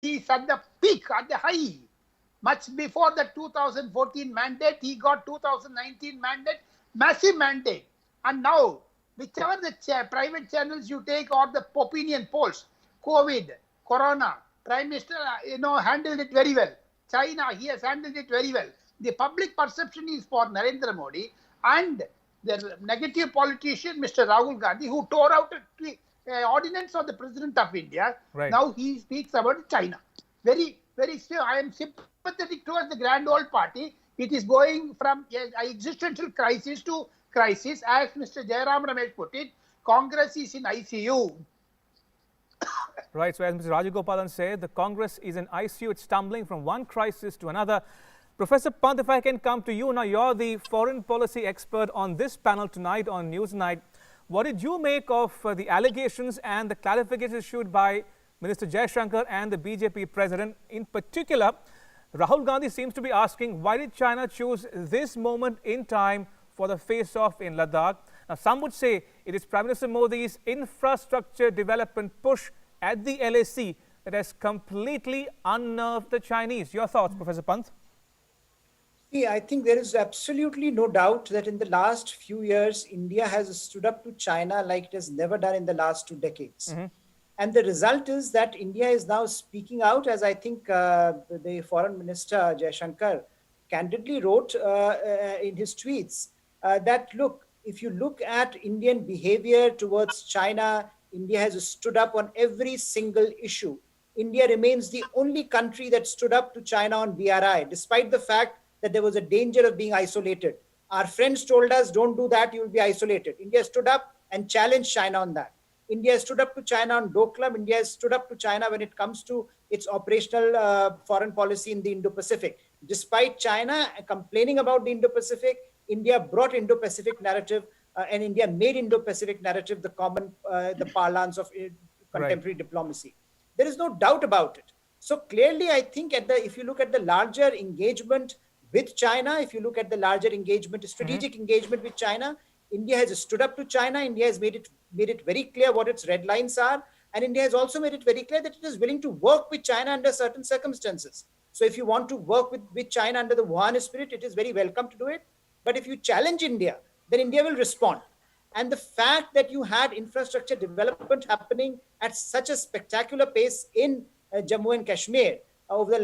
is at the peak, at the high. Much before the 2014 mandate, he got 2019 mandate, massive mandate. And now, whichever the private channels you take or the opinion polls, COVID, Corona, Prime Minister, handled it very well. China, he has handled it very well. The public perception is for Narendra Modi and the negative politician, Mr. Rahul Gandhi, who tore out a ordinance of the President of India. Right. Now he speaks about China. Very, very still, I am sympathetic towards the grand old party. It is going from existential crisis to crisis. As Mr. Jairam Ramesh put it, Congress is in ICU. Right. So as Mr. Rajagopalan said, the Congress is in ICU. It's stumbling from one crisis to another. Professor Pant, if I can come to you now, you're the foreign policy expert on this panel tonight on Newsnight. What did you make of the allegations and the clarifications issued by Minister Jaishankar and the BJP president? In particular, Rahul Gandhi seems to be asking, why did China choose this moment in time for the face-off in Ladakh? Now, some would say it is Prime Minister Modi's infrastructure development push at the LAC that has completely unnerved the Chinese. Your thoughts, Professor Pant? See, I think there is absolutely no doubt that in the last few years, India has stood up to China like it has never done in the last 2 decades. And the result is that India is now speaking out, as I think the Foreign Minister Jaishankar candidly wrote in his tweets, that look, if you look at Indian behavior towards China, India has stood up on every single issue. India remains the only country that stood up to China on BRI, despite the fact that there was a danger of being isolated. Our friends told us, don't do that, you will be isolated. India stood up and challenged China on that. India stood up to China on Doklam. India has stood up to China when it comes to its operational foreign policy in the Indo-Pacific. Despite China complaining about the Indo-Pacific, India brought Indo-Pacific narrative and India made Indo-Pacific narrative the common, the parlance of contemporary diplomacy. There is no doubt about it. So clearly, I think if you look at the larger engagement with China, if you look at the larger engagement, strategic engagement with China, India has stood up to China. India has made it very clear what its red lines are. And India has also made it very clear that it is willing to work with China under certain circumstances. So if you want to work with China under the Wuhan spirit, it is very welcome to do it. But if you challenge India, then India will respond. And the fact that you had infrastructure development happening at such a spectacular pace in Jammu and Kashmir over the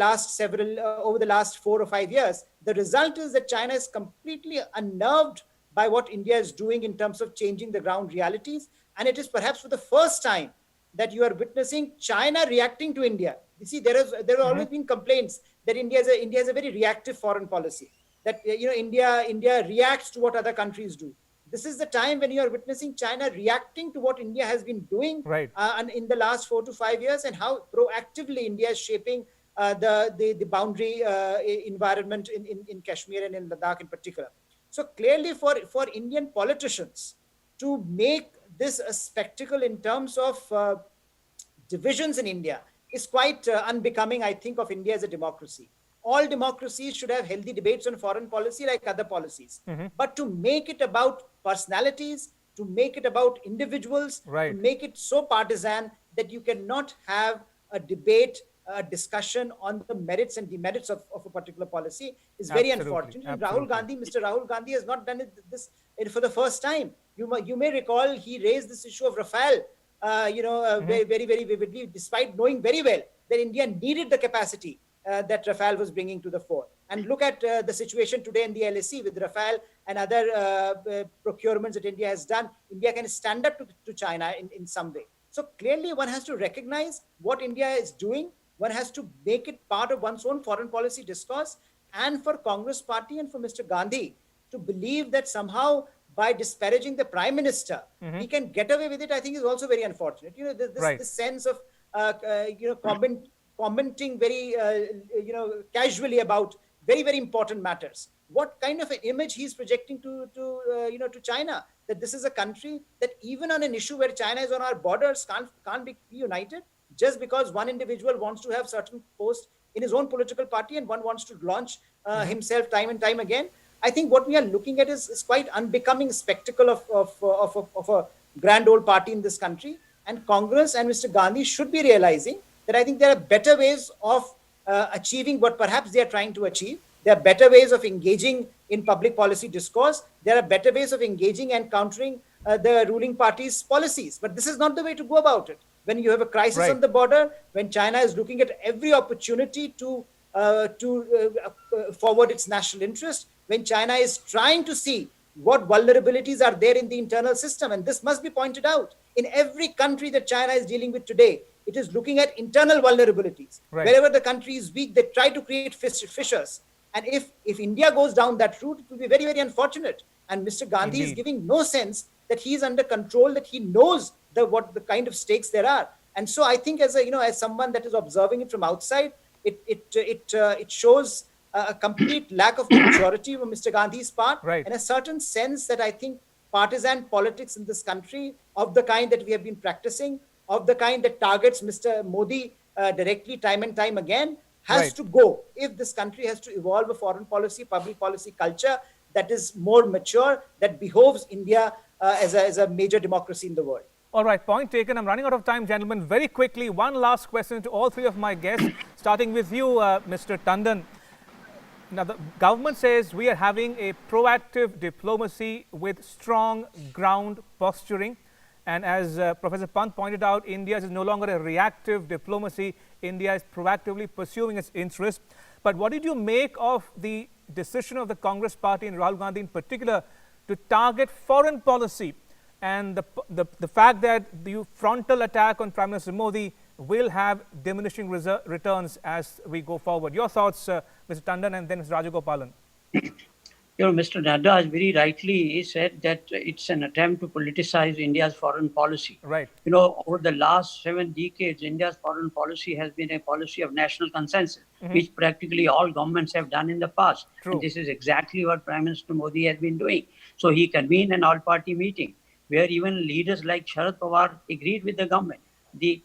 last 4 or 5 years, the result is that China is completely unnerved by what India is doing in terms of changing the ground realities. And it is perhaps for the first time that you are witnessing China reacting to India. You see, there have always been complaints that India has a very reactive foreign policy, that India reacts to what other countries do. This is the time when you are witnessing China reacting to what India has been doing and in the last 4 to 5 years, and how proactively India is shaping the boundary environment in Kashmir and in Ladakh in particular. So clearly for Indian politicians to make this a spectacle in terms of divisions in India is quite unbecoming, I think, of India as a democracy. All democracies should have healthy debates on foreign policy like other policies. But to make it about personalities, to make it about individuals, to make it so partisan that you cannot have a debate, a discussion on the merits and demerits of a particular policy is very unfortunate. Mr. Rahul Gandhi has not done this for the first time. You may recall he raised this issue of Rafale, very, very vividly, despite knowing very well that India needed the capacity that Rafale was bringing to the fore. And look at the situation today in the LAC with Rafale and other procurements that India has done. India can stand up to China in some way. So clearly one has to recognize what India is doing. One has to make it part of one's own foreign policy discourse. And for Congress party and for Mr. Gandhi to believe that somehow by disparaging the Prime Minister, he can get away with it, I think is also very unfortunate. This sense of commenting very casually about very, very important matters. What kind of an image he's projecting to China, that this is a country that even on an issue where China is on our borders can't be united just because one individual wants to have certain post in his own political party and one wants to launch himself time and time again. I think what we are looking at is quite unbecoming spectacle of a grand old party in this country. And Congress and Mr. Gandhi should be realizing that I think there are better ways of achieving what perhaps they are trying to achieve. There are better ways of engaging in public policy discourse. There are better ways of engaging and countering the ruling party's policies. But this is not the way to go about it. When you have a crisis on the border, when China is looking at every opportunity to forward its national interest, when China is trying to see what vulnerabilities are there in the internal system. And this must be pointed out. In every country that China is dealing with today, it is looking at internal vulnerabilities. Wherever the country is weak, they try to create fissures. And if India goes down that route, it will be very, very unfortunate. And Mr. Gandhi is giving no sense that he is under control, that he knows what the kind of stakes there are. And so I think as someone that is observing it from outside, it shows a complete lack of maturity from Mr. Gandhi's part, and a certain sense that I think partisan politics in this country of the kind that we have been practicing, of the kind that targets Mr. Modi directly time and time again, has to go if this country has to evolve a foreign policy, public policy culture that is more mature, that behoves India as a major democracy in the world. All right, point taken. I'm running out of time, gentlemen. Very quickly, one last question to all three of my guests, starting with you, Mr. Tandon. Now, the government says we are having a proactive diplomacy with strong ground posturing. And as Professor Pant pointed out, India is no longer a reactive diplomacy. India is proactively pursuing its interests. But what did you make of the decision of the Congress party and Rahul Gandhi in particular to target foreign policy and the fact that the frontal attack on Prime Minister Modi will have diminishing returns as we go forward? Your thoughts, Mr. Tandon, and then Mr. Rajagopalan. Mr. Nadda has very rightly said that it's an attempt to politicize India's foreign policy. Right. Over the last 7 decades, India's foreign policy has been a policy of national consensus, which practically all governments have done in the past. True. And this is exactly what Prime Minister Modi has been doing. So he convened an all-party meeting where even leaders like Sharad Pawar agreed with the government. The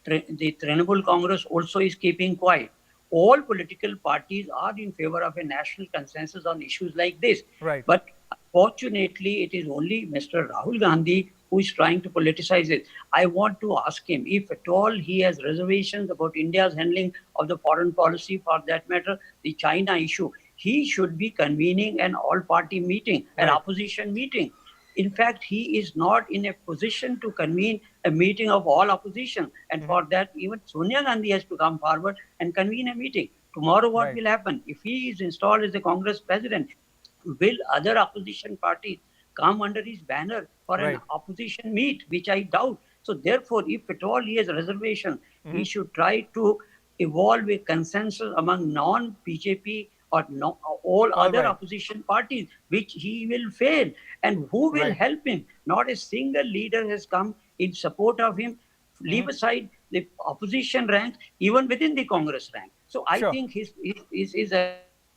Trinamool Congress also is keeping quiet. All political parties are in favor of a national consensus on issues like this. Right. But fortunately, it is only Mr. Rahul Gandhi who is trying to politicize it. I want to ask him if at all he has reservations about India's handling of the foreign policy, for that matter, the China issue. He should be convening an all-party meeting, an opposition meeting. In fact, he is not in a position to convene a meeting of all opposition. And for that, even Sonia Gandhi has to come forward and convene a meeting. Tomorrow, what will happen? If he is installed as the Congress president, will other opposition parties come under his banner for an opposition meet, which I doubt. So therefore, if at all he has a reservation, he should try to evolve a consensus among non-BJP or all other opposition parties, which he will fail. And who will help him? Not a single leader has come in support of him. Leave aside the opposition ranks, even within the Congress rank. So I think his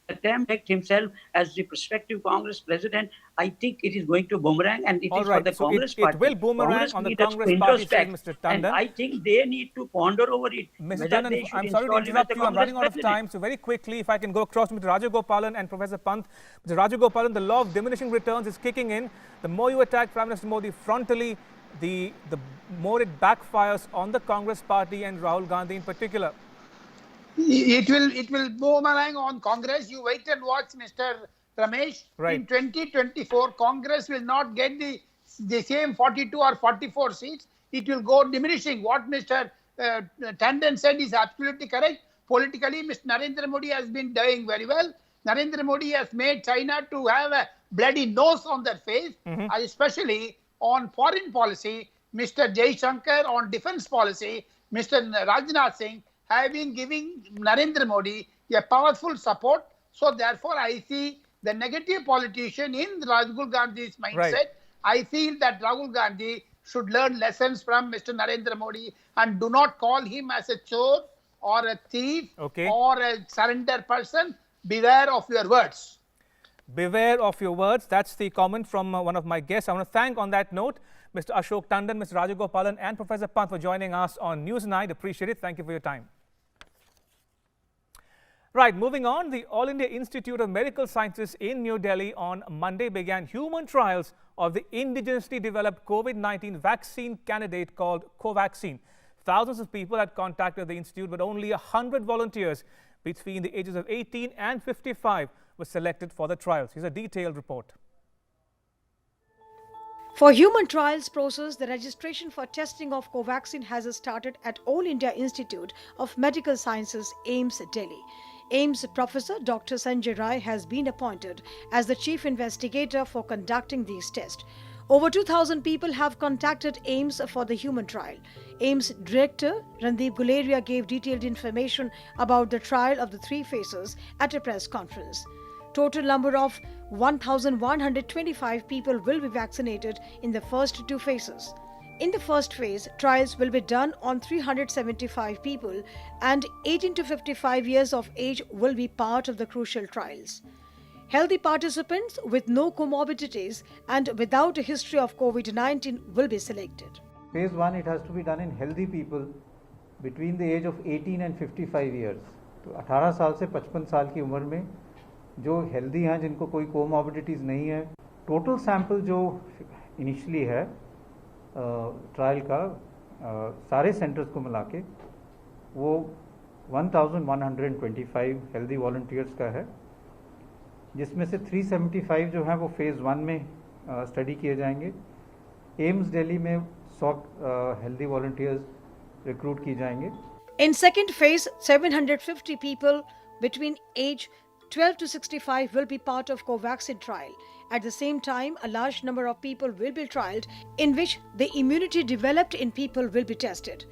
attempt at himself as the prospective Congress president, I think it is going to boomerang, and it is for the Congress party. It will boomerang on the Congress party, said Mr. Tandon. And I think they need to ponder over it. Mr. Tandon, I'm sorry to interrupt you. I'm running out of time. So very quickly, if I can go across to Mr. Rajagopalan and Professor Pant. Mr. Rajagopalan, the law of diminishing returns is kicking in. The more you attack Prime Minister Modi frontally, the more it backfires on the Congress party and Rahul Gandhi in particular. It will boomerang on Congress. You wait and watch, Mr. Ramesh. In 2024, Congress will not get the same 42 or 44 seats. It will go diminishing. What Mr. Tandon said is absolutely correct. Politically, Mr. Narendra Modi has been doing very well. Narendra Modi has made China to have a bloody nose on their face, especially on foreign policy. Mr. Jaishankar on defense policy, Mr. Rajnath Singh have been giving Narendra Modi a powerful support. So therefore, I see the negative politician in Rahul Gandhi's mindset. I feel that Rahul Gandhi should learn lessons from Mr. Narendra Modi and do not call him as a chore or a thief or a surrender person. Beware of your words. Beware of your words. That's the comment from one of my guests. I want to thank on that note Mr. Ashok Tandon, Mr. Rajagopalan and Professor Pant for joining us on Newsnight. Appreciate it. Thank you for your time. Right, moving on, the All India Institute of Medical Sciences in New Delhi on Monday began human trials of the indigenously developed COVID-19 vaccine candidate called Covaxin. Thousands of people had contacted the institute, but only 100 volunteers between the ages of 18 and 55 were selected for the trials. Here's a detailed report. For human trials process, the registration for testing of Covaxin has started at All India Institute of Medical Sciences, AIIMS, Delhi. AIIMS Professor Dr. Sanjay Rai has been appointed as the chief investigator for conducting these tests. Over 2,000 people have contacted AIIMS for the human trial. AIIMS Director Randeep Guleria gave detailed information about the trial of the 3 phases at a press conference. Total number of 1,125 people will be vaccinated in the first 2 phases. In the first phase, trials will be done on 375 people, and 18 to 55 years of age will be part of the crucial trials. Healthy participants with no comorbidities and without a history of COVID-19 will be selected. Phase 1, it has to be done in healthy people between the age of 18 and 55 years. तो 18 साल से 55 साल की उम्र में जो healthy हैं, जिनको कोई कोमॉर्बिडिटीज़ नहीं है, टोटल सैंपल जो इनिशियली है ट्रायल का सारे सेंटर्स को मिला के वो 1125 हेल्दी वॉलंटियर्स का है, जिसमें से 375 जो हैं वो फेज़ 1 में स्टडी किए जाएंगे. एम्स दिल्ली में 100 हेल्दी वॉलंटियर्स रिक्रूट किए जाएंगे. In second phase, 750 people between age 12 to 65 will be part of Covaxin trial. At the same time, a large number of people will be trialed in which the immunity developed in people will be tested.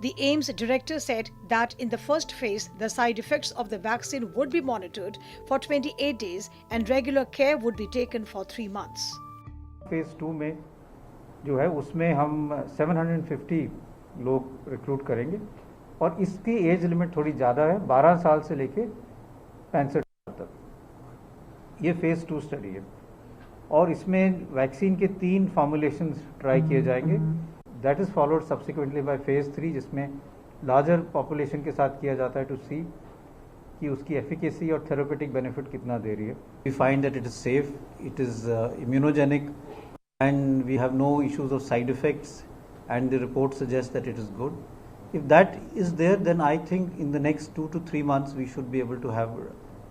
The AIIMS director said that in the first phase, the side effects of the vaccine would be monitored for 28 days and regular care would be taken for 3 months. Phase 2 में जो है उसमें हम 750 लोग recruit करेंगे और इसकी age limit थोड़ी ज़्यादा है, 12 साल से लेके 65 साल तक. ये फेज़ 2 स्टडी है और इसमें वैक्सीन के 3 फॉर्मुलेशंस ट्राई किए जाएंगे. That is followed subsequently by phase 3, जिसमें लार्जर पॉपुलेशन के साथ किया जाता है टू सी कि उसकी एफिकेसी और थेरेपेटिक बेनिफिट कितना दे रही है. We find that it is safe, it is immunogenic and we have no issues of side effects, and the report suggests that it is good. If that is there, then I think in the next 2 to 3 months we should be able to have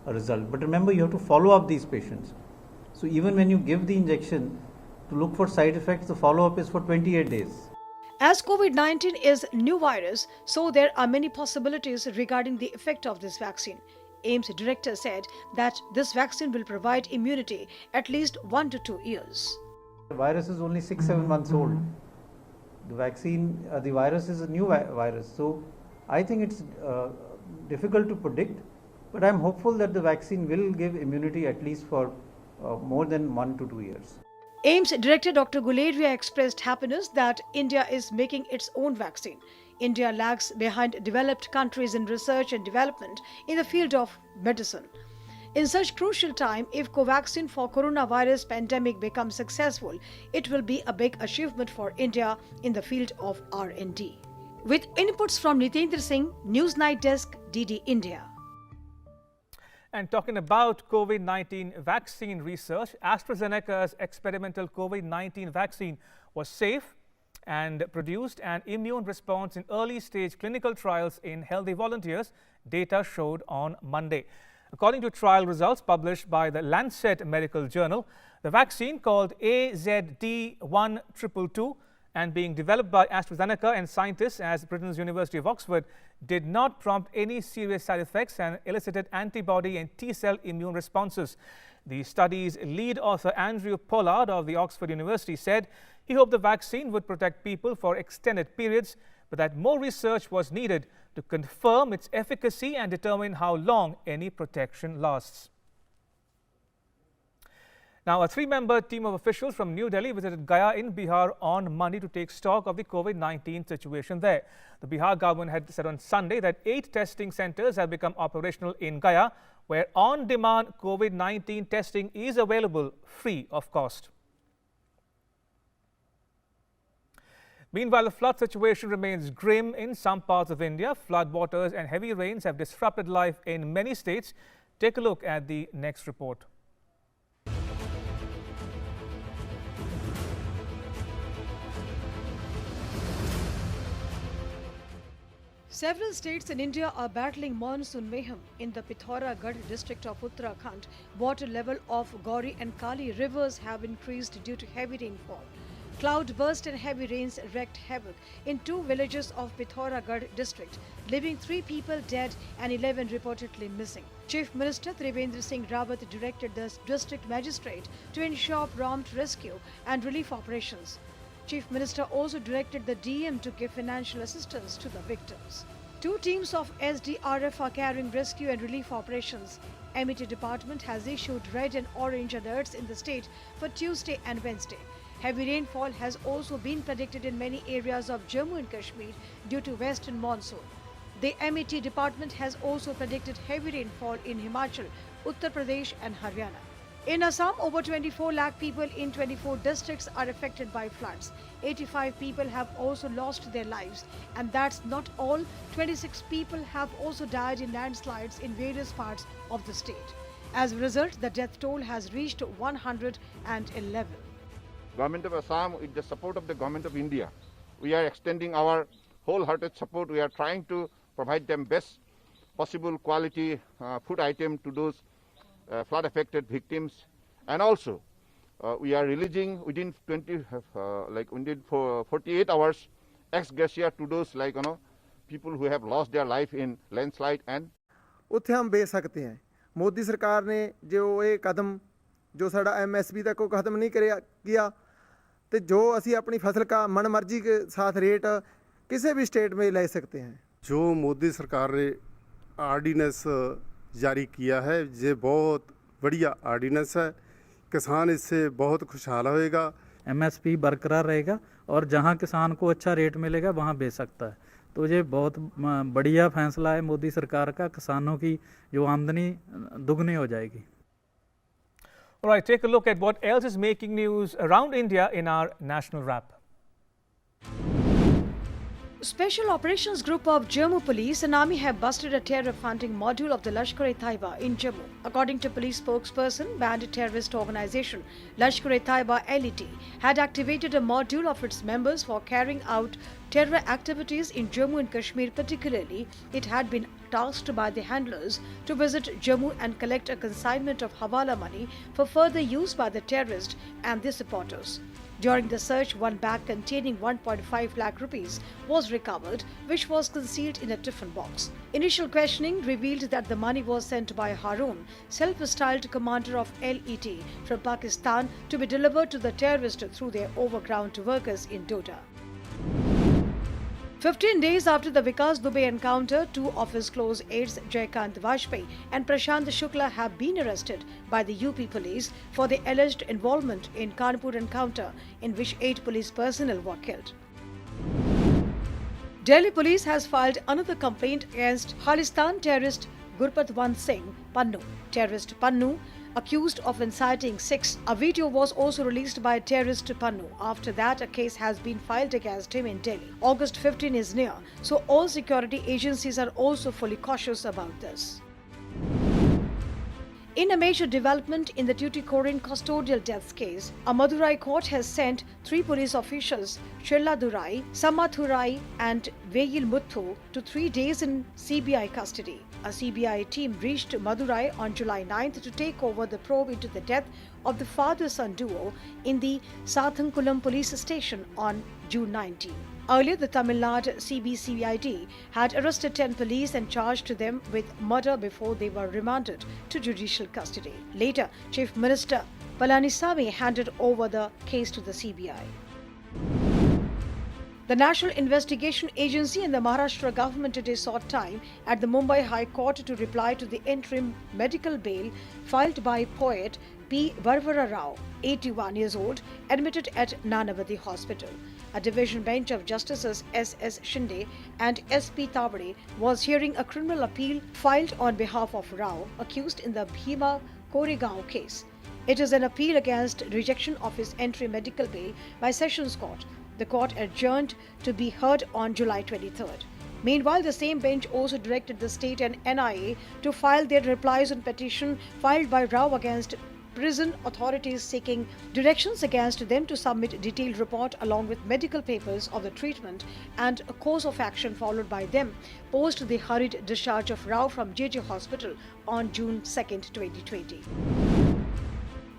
a result. But remember, you have to follow up these patients. So even when you give the injection, to look for side effects, the follow-up is for 28 days. As COVID-19 is new virus, so there are many possibilities regarding the effect of this vaccine. AIIMS director said that this vaccine will provide immunity at least 1 to 2 years. The virus is only 6-7 months old. The vaccine, the virus is a new virus. So I think it's difficult to predict, but I'm hopeful that the vaccine will give immunity at least for more than 1 to 2 years. AIIMS Director Dr. Guleria expressed happiness that India is making its own vaccine. India lags behind developed countries in research and development in the field of medicine. In such crucial time, if Covaxin for coronavirus pandemic becomes successful, it will be a big achievement for India in the field of R&D. With inputs from Nitendra Singh, News Night Desk, DD India. And talking about COVID-19 vaccine research, AstraZeneca's experimental COVID-19 vaccine was safe and produced an immune response in early stage clinical trials in healthy volunteers, data showed on Monday. According to trial results published by the Lancet Medical Journal, the vaccine called AZD1222 and being developed by AstraZeneca and scientists at Britain's University of Oxford did not prompt any serious side effects and elicited antibody and T-cell immune responses. The study's lead author Andrew Pollard of the Oxford University said he hoped the vaccine would protect people for extended periods, but that more research was needed to confirm its efficacy and determine how long any protection lasts. Now, a 3-member team of officials from New Delhi visited Gaya in Bihar on Monday to take stock of the COVID-19 situation there. The Bihar government had said on Sunday that 8 testing centers have become operational in Gaya, where on-demand COVID-19 testing is available free of cost. Meanwhile, the flood situation remains grim in some parts of India. Floodwaters and heavy rains have disrupted life in many states. Take a look at the next report. Several states in India are battling monsoon mayhem. In the Pithoragarh district of Uttarakhand, water level of Gauri and Kali rivers have increased due to heavy rainfall. Cloudburst and heavy rains wreaked havoc in two villages of Pithoragarh district, leaving 3 people dead and 11 reportedly missing. Chief Minister Trivendra Singh Rawat directed the district magistrate to ensure prompt rescue and relief operations. Chief Minister also directed the DM to give financial assistance to the victims. 2 teams of SDRF are carrying rescue and relief operations. MET department has issued red and orange alerts in the state for Tuesday and Wednesday. Heavy rainfall has also been predicted in many areas of Jammu and Kashmir due to western monsoon. The MET department has also predicted heavy rainfall in Himachal, Uttar Pradesh and Haryana. In Assam, over 24 lakh people in 24 districts are affected by floods. 85 people have also lost their lives. And that's not all. 26 people have also died in landslides in various parts of the state. As a result, the death toll has reached 111. Government of Assam, with the support of the Government of India, we are extending our wholehearted support. We are trying to provide them best possible quality food item to those flood affected victims, and also we are releasing within 48 hours ex gratia to those people who have lost their life in landslide. And ਉੱਥੇ हम बेच सकते हैं। मोदी सरकार ने जो ये कदम जो साड़ा MSP तक को खत्म नहीं किया तो जो असी अपनी फसल का मन मर्जी के साथ रेट किसी भी स्टेट में ले सकते हैं। जो मोदी सरकार ने आर्डिनेंस जारी किया है ये बहुत बढ़िया आर्डिनेंस है। किसान इससे बहुत खुशहाल होएगा। MSP बरकरार रहेगा और जहां किसान को अच्छा रेट मिलेगा वहां बेच सकता है। तो ये बहुत बढ़िया फैसला है मोदी सरकार का। किसानों की जो आमदनी दुगनी हो जाएगी। All right, take a look at what else is making news around India in our national wrap. Special Operations Group of Jammu Police and Army have busted a terror funding module of the Lashkar-e-Taiba in Jammu. According to police spokesperson, banned terrorist organization Lashkar-e-Taiba LET had activated a module of its members for carrying out terror activities in Jammu and Kashmir. Particularly, it had been tasked by the handlers to visit Jammu and collect a consignment of Hawala money for further use by the terrorists and their supporters. During the search, one bag containing 1.5 lakh rupees was recovered, which was concealed in a tiffin box. Initial questioning revealed that the money was sent by Harun, self-styled commander of LET from Pakistan, to be delivered to the terrorists through their overground workers in Doda. 15 days after the Vikas Dubey encounter, 2 of his close aides, Jaykant Vajpayee and Prashant Shukla, have been arrested by the UP police for their alleged involvement in Kanpur encounter, in which 8 police personnel were killed. Delhi police has filed another complaint against Khalistan terrorist Gurpatwant Singh Pannu. Terrorist Pannu, accused of inciting Sikhs. A video was also released by terrorist Pannu. After that, a case has been filed against him in Delhi. August 15 is near, so all security agencies are also fully cautious about this. In a major development in the Tuticorin custodial deaths case, a Madurai court has sent 3 police officials, Chelladurai, Samathurai and Veyil Muthu, to 3 days in CBI custody. A CBI team reached Madurai on July 9th to take over the probe into the death of the father-son duo in the Sathankulam police station on June 19. Earlier, the Tamil Nadu CBCID had arrested 10 police and charged them with murder before they were remanded to judicial custody. Later, Chief Minister Palaniswamy handed over the case to the CBI. The National Investigation Agency and the Maharashtra government today sought time at the Mumbai High Court to reply to the interim medical bail filed by poet P. Varvara Rao, 81 years old, admitted at Nanavati Hospital. A division bench of Justices S.S. Shinde and S.P. Tabade was hearing a criminal appeal filed on behalf of Rao, accused in the Bhima Koregaon case. It is an appeal against rejection of his entry medical bail by Sessions Court. The court adjourned to be heard on July 23rd. Meanwhile, the same bench also directed the state and NIA to file their replies on petition filed by Rao against prison authorities seeking directions against them to submit detailed report along with medical papers of the treatment and a course of action followed by them post the hurried discharge of Rao from JJ Hospital on June 2, 2020.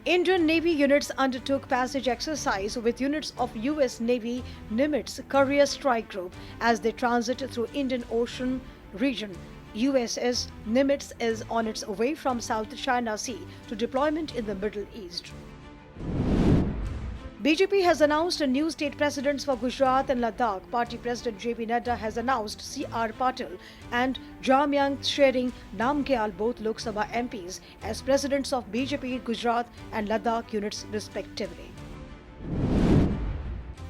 Indian Navy units undertook passage exercise with units of US Navy Nimitz Korea Strike Group as they transit through Indian Ocean region. USS Nimitz is on its way from South China Sea to deployment in the Middle East. BJP has announced new state presidents for Gujarat and Ladakh. Party President JP Nadda has announced C.R. Patil and Jamyang Tshering Namgyal, both Lok Sabha MPs, as presidents of BJP Gujarat and Ladakh units respectively.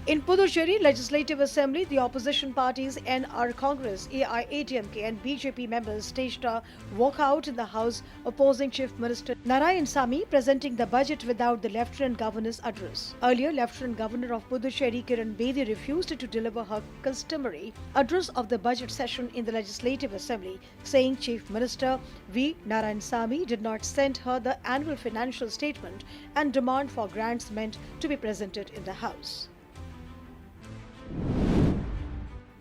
In Puducherry Legislative Assembly, the opposition parties NR Congress, AIADMK and BJP members staged a walkout in the House opposing Chief Minister Narayanasamy presenting the budget without the Lieutenant Governor's address. Earlier, Lieutenant Governor of Puducherry Kiran Bedi refused to deliver her customary address of the budget session in the Legislative Assembly, saying Chief Minister V. Narayanasamy did not send her the annual financial statement and demand for grants meant to be presented in the House.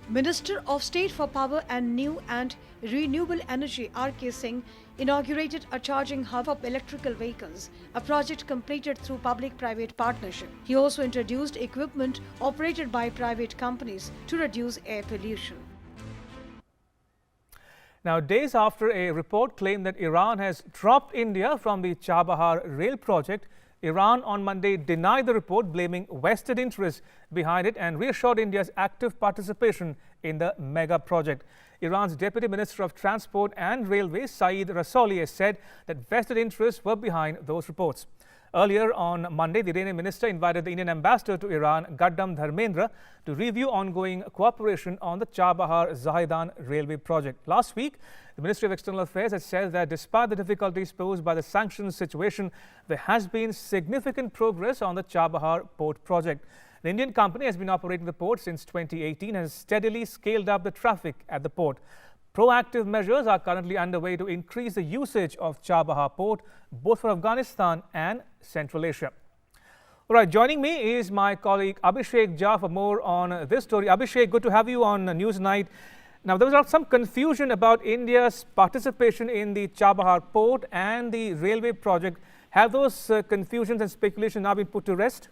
Minister of State for Power and New and Renewable Energy R.K. Singh inaugurated a charging hub of electrical vehicles, a project completed through public-private partnership. He also introduced equipment operated by private companies to reduce air pollution. Now, days after a report claimed that Iran has dropped India from the Chabahar rail project, Iran on Monday denied the report, blaming vested interests behind it and reassured India's active participation in the mega project. Iran's Deputy Minister of Transport and Railways, Saeed Rasooli, said that vested interests were behind those reports. Earlier on Monday, the Iranian minister invited the Indian ambassador to Iran, Gaddam Dharmendra, to review ongoing cooperation on the Chabahar-Zahedan railway project. Last week, the Ministry of External Affairs had said that despite the difficulties posed by the sanctions situation, there has been significant progress on the Chabahar port project. The Indian company has been operating the port since 2018 and has steadily scaled up the traffic at the port. Proactive measures are currently underway to increase the usage of Chabahar port, both for Afghanistan and Central Asia. All right, joining me is my colleague Abhishek Jha for more on this story. Abhishek, good to have you on Newsnight. Now, there was some confusion about India's participation in the Chabahar port and the railway project. Have those confusions and speculations now been put to rest?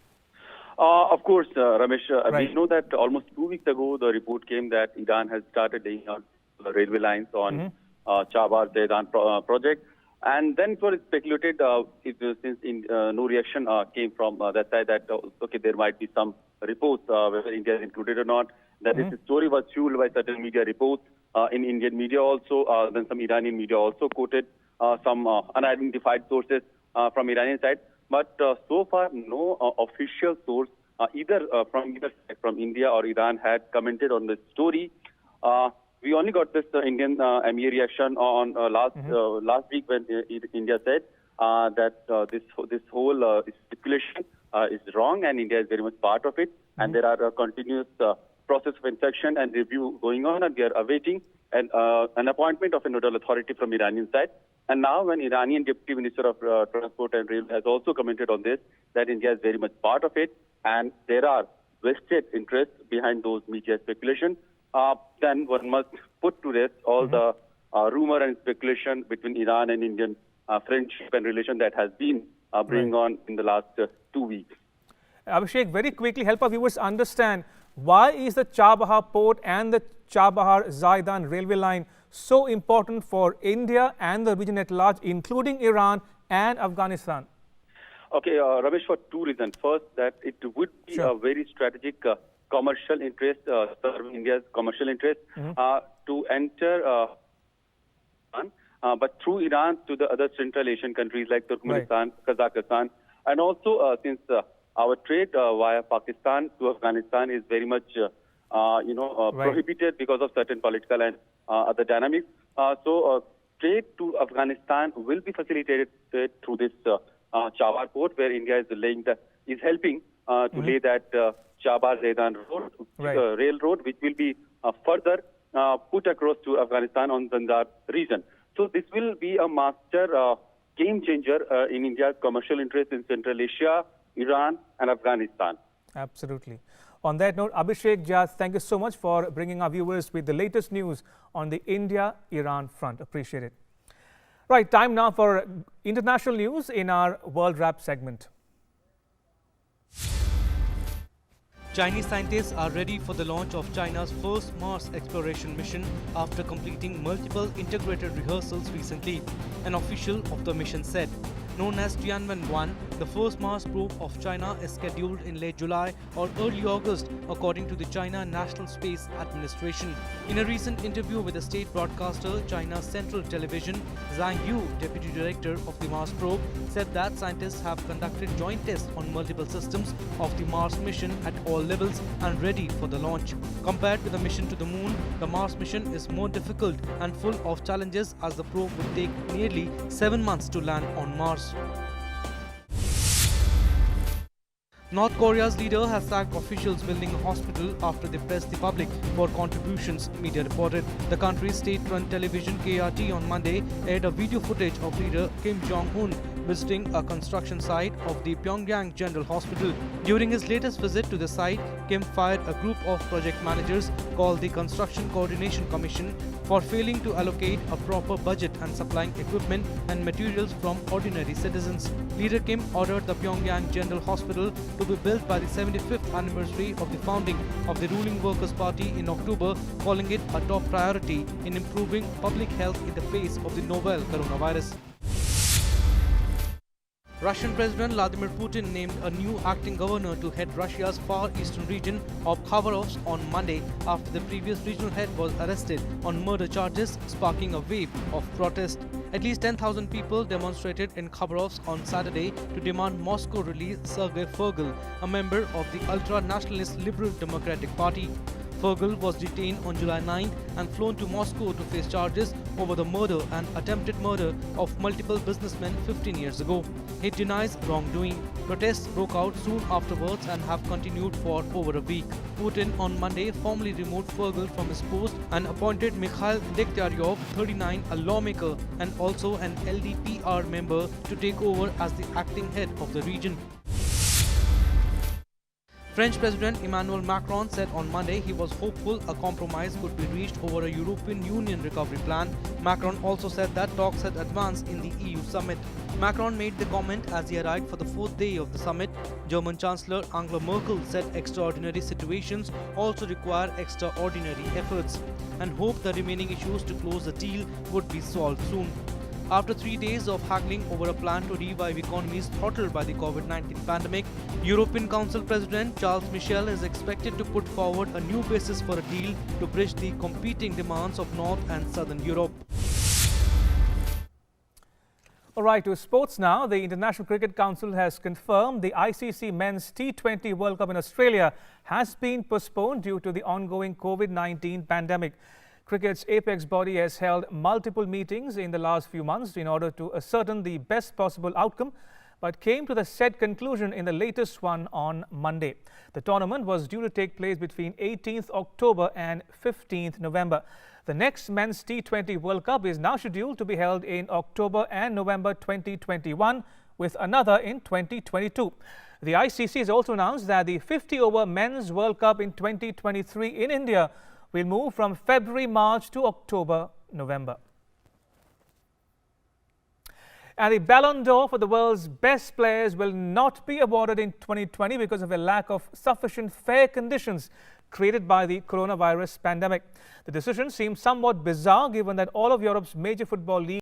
Of course, Ramesh. Right. We know that almost 2 weeks ago, the report came that Iran has started laying out the railway lines on Chabahar-Zahedan project. And then it was speculated, since no reaction came from that side, that okay, there might be some reports, whether India is included or not. That this story was fueled by certain media reports in Indian media also. Then some Iranian media also quoted some unidentified sources from Iranian side. But so far, no official source, either from India or Iran, had commented on this story. We only got this Indian MEA reaction on last week when India said that this whole speculation is wrong and India is very much part of it. And there are a continuous process of inspection and review going on, and we are awaiting an appointment of a nodal authority from Iranian side. And now when Iranian Deputy Minister of Transport and Rail has also commented on this, that India is very much part of it, and there are vested interests behind those media speculation, then one must put to rest all the rumor and speculation between Iran and Indian friendship and relation that has been bringing on in the last 2 weeks. Abhishek, very quickly help our viewers understand, why is the Chabahar port and the Chabahar-Zahedan railway line so important for India and the region at large, including Iran and Afghanistan? Okay, Ramesh, for two reasons. First, that it would be a very strategic commercial interest, serving India's commercial interest, to enter but through Iran to the other Central Asian countries like Turkmenistan, Kazakhstan, and also since our trade via Pakistan to Afghanistan is very much, prohibited because of certain political and other dynamics. So trade to Afghanistan will be facilitated through this Chabahar port, where India is helping to lay that Chabahar-Zahedan road, railroad, which will be further put across to Afghanistan on Zanjar region. So this will be a master game changer in India's commercial interests in Central Asia, Iran, and Afghanistan. Absolutely. On that note, Abhishek Jha, thank you so much for bringing our viewers with the latest news on the India-Iran front. Appreciate it. Right, time now for international news in our World Wrap segment. Chinese scientists are ready for the launch of China's first Mars exploration mission after completing multiple integrated rehearsals recently, an official of the mission said. Known as Tianwen-1, the first Mars probe of China is scheduled in late July or early August, according to the China National Space Administration. In a recent interview with the state broadcaster China's Central Television, Zhang Yu, deputy director of the Mars probe, said that scientists have conducted joint tests on multiple systems of the Mars mission at all levels and ready for the launch. Compared with the mission to the moon, the Mars mission is more difficult and full of challenges as the probe would take nearly 7 months to land on Mars. North Korea's leader has sacked officials building a hospital after they pressed the public for contributions, media reported. The country's state-run television KRT on Monday aired a video footage of leader Kim Jong-un visiting a construction site of the Pyongyang General Hospital. During his latest visit to the site, Kim fired a group of project managers called the Construction Coordination Commission for failing to allocate a proper budget and supplying equipment and materials from ordinary citizens. Leader Kim ordered the Pyongyang General Hospital to be built by the 75th anniversary of the founding of the ruling Workers' Party in October, calling it a top priority in improving public health in the face of the novel coronavirus. Russian President Vladimir Putin named a new acting governor to head Russia's far eastern region of Khabarovsk on Monday after the previous regional head was arrested on murder charges, sparking a wave of protest. At least 10,000 people demonstrated in Khabarovsk on Saturday to demand Moscow release Sergei Fergal, a member of the ultra-nationalist Liberal Democratic Party. Fergal was detained on July 9th and flown to Moscow to face charges over the murder and attempted murder of multiple businessmen 15 years ago. He denies wrongdoing. Protests broke out soon afterwards and have continued for over a week. Putin on Monday formally removed Fergal from his post and appointed Mikhail Degtyaryov, 39, a lawmaker and also an LDPR member, to take over as the acting head of the region. French President Emmanuel Macron said on Monday he was hopeful a compromise could be reached over a European Union recovery plan. Macron also said that talks had advanced in the EU summit. Macron made the comment as he arrived for the fourth day of the summit. German Chancellor Angela Merkel said extraordinary situations also require extraordinary efforts and hoped the remaining issues to close the deal would be solved soon. After 3 days of haggling over a plan to revive economies throttled by the COVID-19 pandemic, European Council President Charles Michel is expected to put forward a new basis for a deal to bridge the competing demands of North and Southern Europe. All right, to sports now. The International Cricket Council has confirmed the ICC Men's T20 World Cup in Australia has been postponed due to the ongoing COVID-19 pandemic. Cricket's apex body has held multiple meetings in the last few months in order to ascertain the best possible outcome, but came to the said conclusion in the latest one on Monday. The tournament was due to take place between 18th October and 15th November. The next Men's T20 World Cup is now scheduled to be held in October and November 2021, with another in 2022. The ICC has also announced that the 50-over Men's World Cup in 2023 in India will move from February-March to October-November. And the Ballon d'Or for the world's best players will not be awarded in 2020 because of a lack of sufficient fair conditions created by the coronavirus pandemic. The decision seems somewhat bizarre given that all of Europe's major football leagues